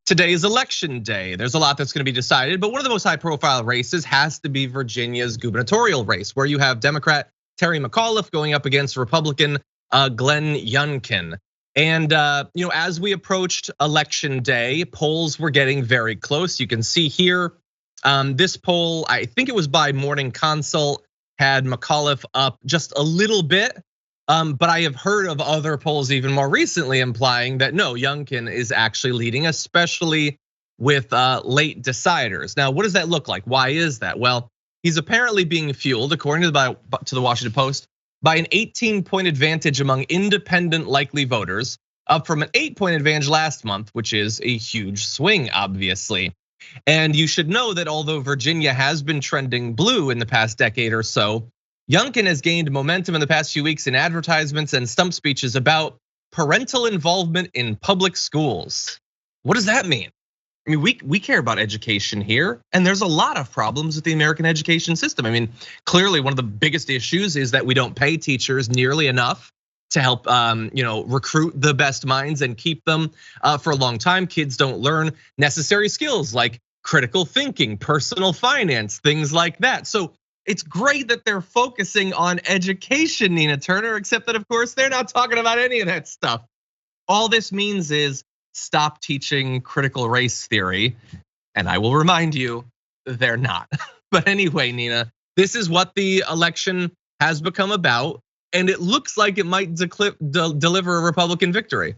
Today is election day. There's a lot that's going to be decided, but one of the most high profile races has to be Virginia's gubernatorial race, where you have Democrat Terry Mcauliffe going up against Republican Glenn Youngkin. And as we approached election day, polls were getting very close. You can see here, this poll, I think it was by Morning Consult, had Mcauliffe up just a little bit. But I have heard of other polls even more recently implying that no, Youngkin is actually leading, especially with late deciders. Now, what does that look like? Why is that? Well, he's apparently being fueled, according to the Washington Post, by an 18-point advantage among independent likely voters, up from an 8-point advantage last month, which is a huge swing, obviously. And you should know that although Virginia has been trending blue in the past decade or so, Youngkin has gained momentum in the past few weeks in advertisements and stump speeches about parental involvement in public schools. What does that mean? I mean, we care about education here, and there's a lot of problems with the American education system. I mean, clearly one of the biggest issues is that we don't pay teachers nearly enough to help recruit the best minds and keep them for a long time. Kids don't learn necessary skills like critical thinking, personal finance, things like that. So it's great that they're focusing on education, Nina Turner, except that of course they're not talking about any of that stuff. All this means is stop teaching critical race theory. And I will remind you, they're not. But anyway, Nina, this is what the election has become about. And it looks like it might deliver a Republican victory.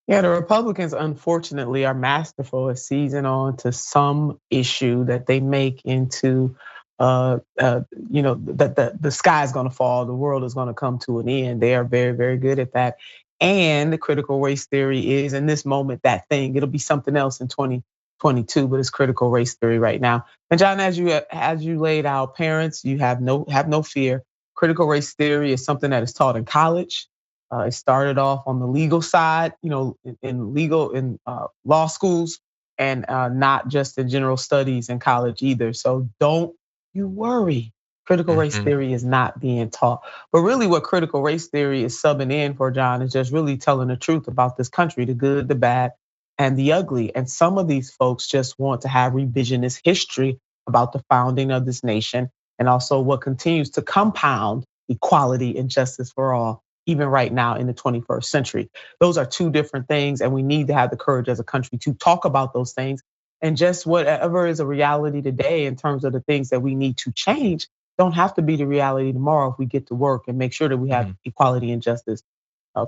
Yeah, the Republicans, unfortunately, are masterful at seizing on to some issue that they make into that the sky is going to fall, the world is going to come to an end. They are very, very good at that. And the critical race theory is in this moment that thing. It'll be something else in 2022, but it's critical race theory right now. And John, as you laid out, parents, you have no fear. Critical race theory is something that is taught in college. It started off on the legal side, in law schools, and not just in general studies in college either. So don't you worry. Critical race theory is not being taught. But really what critical race theory is subbing in for, John, is just really telling the truth about this country, the good, the bad, and the ugly. And some of these folks just want to have revisionist history about the founding of this nation and also what continues to compound equality and justice for all, even right now in the 21st century. Those are two different things, and we need to have the courage as a country to talk about those things. And just whatever is a reality today in terms of the things that we need to change don't have to be the reality tomorrow if we get to work and make sure that we have equality and justice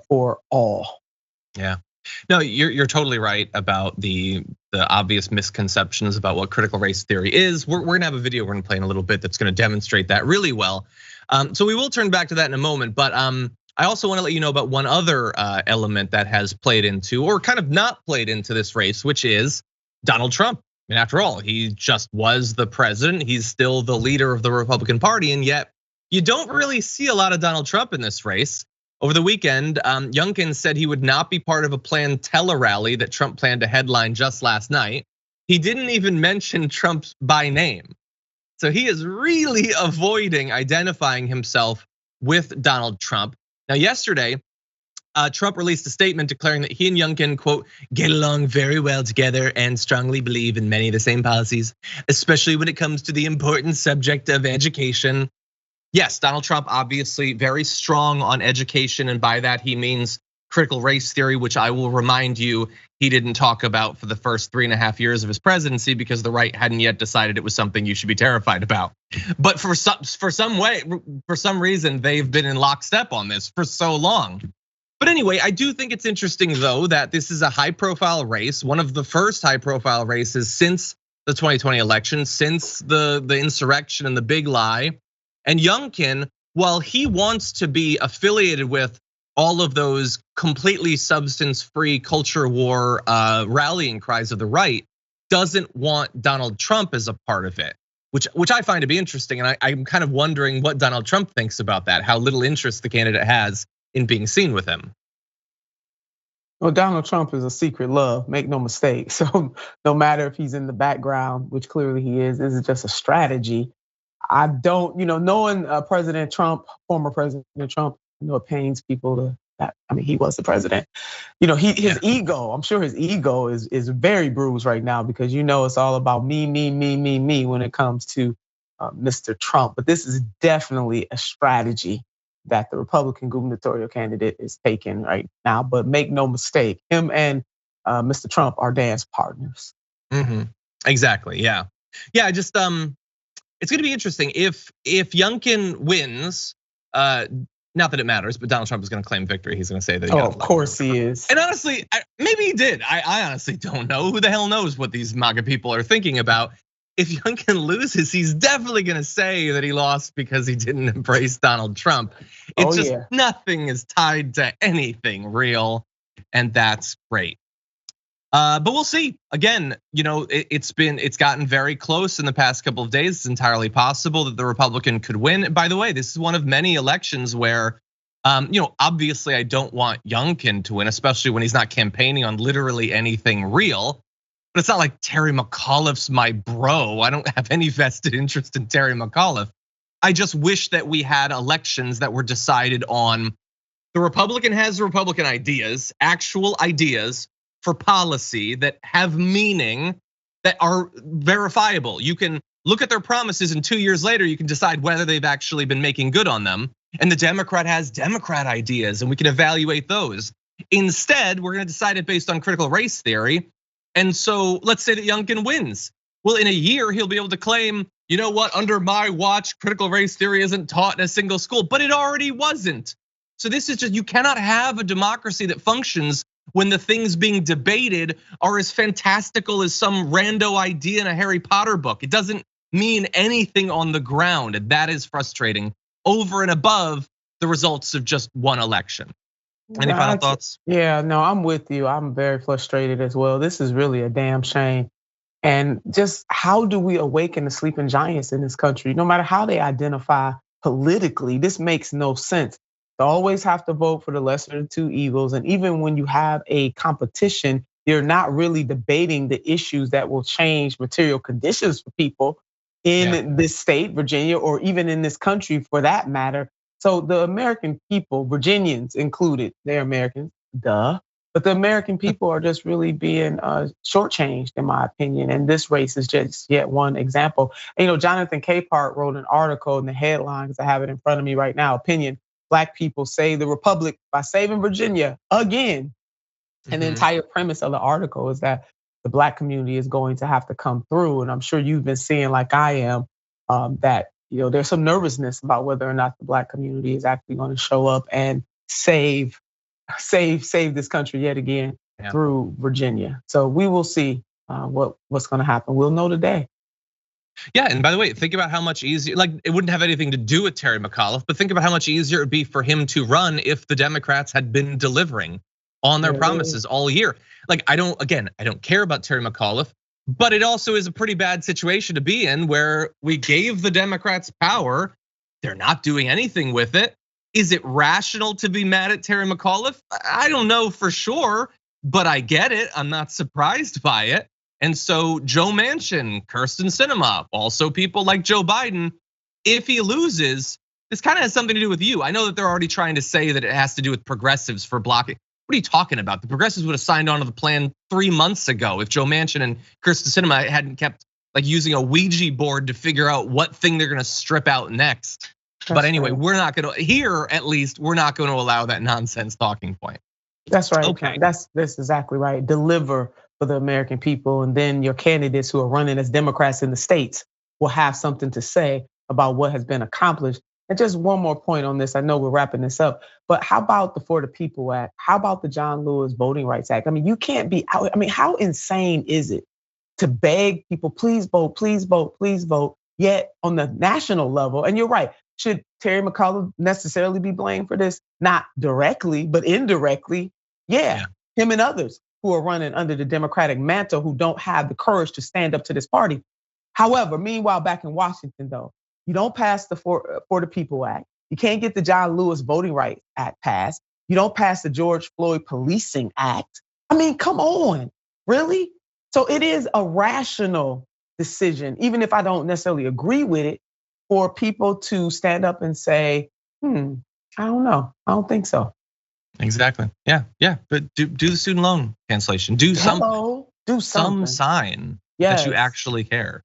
for all. Yeah, no, you're totally right about the obvious misconceptions about what critical race theory is. We're gonna have a video we're gonna play in a little bit that's gonna demonstrate that really well. So we will turn back to that in a moment, but I also want to let you know about one other element that has played into, or kind of not played into this race, which is Donald Trump. I mean, after all, he just was the president. He's still the leader of the Republican Party, and yet you don't really see a lot of Donald Trump in this race. Over the weekend, Youngkin said he would not be part of a planned tele-rally that Trump planned to headline just last night. He didn't even mention Trump by name. So he is really avoiding identifying himself with Donald Trump. Now, yesterday, Trump released a statement declaring that he and Youngkin, quote, get along very well together and strongly believe in many of the same policies, especially when it comes to the important subject of education. Yes, Donald Trump obviously very strong on education, and by that he means critical race theory, which I will remind you he didn't talk about for the first 3.5 years of his presidency because the right hadn't yet decided it was something you should be terrified about. But for some reason, they've been in lockstep on this for so long. But anyway, I do think it's interesting though that this is a high profile race, one of the first high profile races since the 2020 election, since the insurrection and the big lie. And Youngkin, while he wants to be affiliated with all of those completely substance-free culture war rallying cries of the right, doesn't want Donald Trump as a part of it, which I find to be interesting. And I'm kind of wondering what Donald Trump thinks about that, how little interest the candidate has in being seen with him. Well, Donald Trump is a secret love, make no mistake. So no matter if he's in the background, which clearly he is, this is just a strategy. I don't, knowing President Trump, former President Trump, it pains people to I mean, he was the president. His ego, I'm sure his ego is very bruised right now because it's all about me, me, me, me, me when it comes to Mr. Trump. But this is definitely a strategy that the Republican gubernatorial candidate is taking right now. But make no mistake, him and Mr. Trump are dance partners. Exactly. Yeah. Yeah. Just it's going to be interesting if Youngkin wins. Not that it matters, but Donald Trump is going to claim victory. He's going to say that. Of course he is. And honestly, maybe he did. I honestly don't know. Who the hell knows what these MAGA people are thinking about? If Youngkin loses, he's definitely going to say that he lost because he didn't embrace Donald Trump. It's just nothing is tied to anything real, and that's great. But we'll see. Again, it's gotten very close in the past couple of days. It's entirely possible that the Republican could win. And by the way, this is one of many elections where, obviously I don't want Youngkin to win, especially when he's not campaigning on literally anything real. But it's not like Terry McAuliffe's my bro. I don't have any vested interest in Terry McAuliffe. I just wish that we had elections that were decided on the Republican has Republican ideas, actual ideas for policy that have meaning, that are verifiable. You can look at their promises and 2 years later, you can decide whether they've actually been making good on them. And the Democrat has Democrat ideas and we can evaluate those. Instead, we're gonna decide it based on critical race theory. And so let's say that Youngkin wins. Well, in a year, he'll be able to claim, you know what, under my watch, critical race theory isn't taught in a single school, but it already wasn't. So this is just, you cannot have a democracy that functions when the things being debated are as fantastical as some rando idea in a Harry Potter book. It doesn't mean anything on the ground, and that is frustrating over and above the results of just one election. Any final thoughts? Yeah, no, I'm with you. I'm very frustrated as well. This is really a damn shame. And just how do we awaken the sleeping giants in this country? No matter how they identify politically, this makes no sense. You always have to vote for the lesser of the two evils. And even when you have a competition, you're not really debating the issues that will change material conditions for people in this state, Virginia, or even in this country for that matter. So the American people, Virginians included, they're Americans, duh. But the American people are just really being shortchanged, in my opinion. And this race is just yet one example. And, Jonathan Capehart wrote an article in the headlines. I have it in front of me right now. Opinion: Black people save the Republic by saving Virginia again. And the entire premise of the article is that the Black community is going to have to come through. And I'm sure you've been seeing, like I am, that there's some nervousness about whether or not the Black community is actually going to show up and save this country yet again through Virginia. So we will see what's going to happen. We'll know today. Yeah, and by the way, think about how much easier, like it wouldn't have anything to do with Terry McAuliffe, but think about how much easier it would be for him to run if the Democrats had been delivering on their promises all year. Like I don't care about Terry McAuliffe, but it also is a pretty bad situation to be in where we gave the Democrats power. They're not doing anything with it. Is it rational to be mad at Terry McAuliffe? I don't know for sure, but I get it. I'm not surprised by it. And so Joe Manchin, Kirsten Sinema, also people like Joe Biden, if he loses, this kind of has something to do with you. I know that they're already trying to say that it has to do with progressives for blocking. What are you talking about? The progressives would have signed on to the plan 3 months ago if Joe Manchin and Kirsten Sinema hadn't kept like using a Ouija board to figure out what thing they're gonna strip out next. But anyway, we're not gonna, here at least, we're not gonna allow that nonsense talking point. That's right. Okay. That's exactly right. Deliver for the American people, and then your candidates who are running as Democrats in the states will have something to say about what has been accomplished. And just one more point on this. I know we're wrapping this up, but how about the For the People Act? How about the John Lewis Voting Rights Act? I mean, you can't be out. I mean, how insane is it to beg people, please vote, please vote, please vote, yet on the national level, and you're right, should Terry McAuliffe necessarily be blamed for this? Not directly, but indirectly, yeah. Him and others who are running under the Democratic mantle who don't have the courage to stand up to this party. However, meanwhile, back in Washington, though, you don't pass the For the People Act. You can't get the John Lewis Voting Rights Act passed. You don't pass the George Floyd Policing Act. I mean, come on, really? So it is a rational decision, even if I don't necessarily agree with it, for people to stand up and say, I don't know, I don't think so. Exactly. Yeah. But do the student loan cancellation. Do something. Do some something. sign Yes. that you actually care.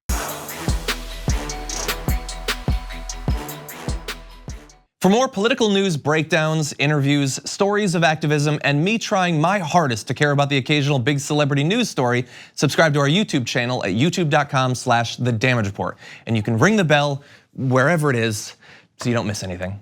For more political news breakdowns, interviews, stories of activism, and me trying my hardest to care about the occasional big celebrity news story, subscribe to our YouTube channel at youtube.com/thedamagereport. And you can ring the bell wherever it is so you don't miss anything.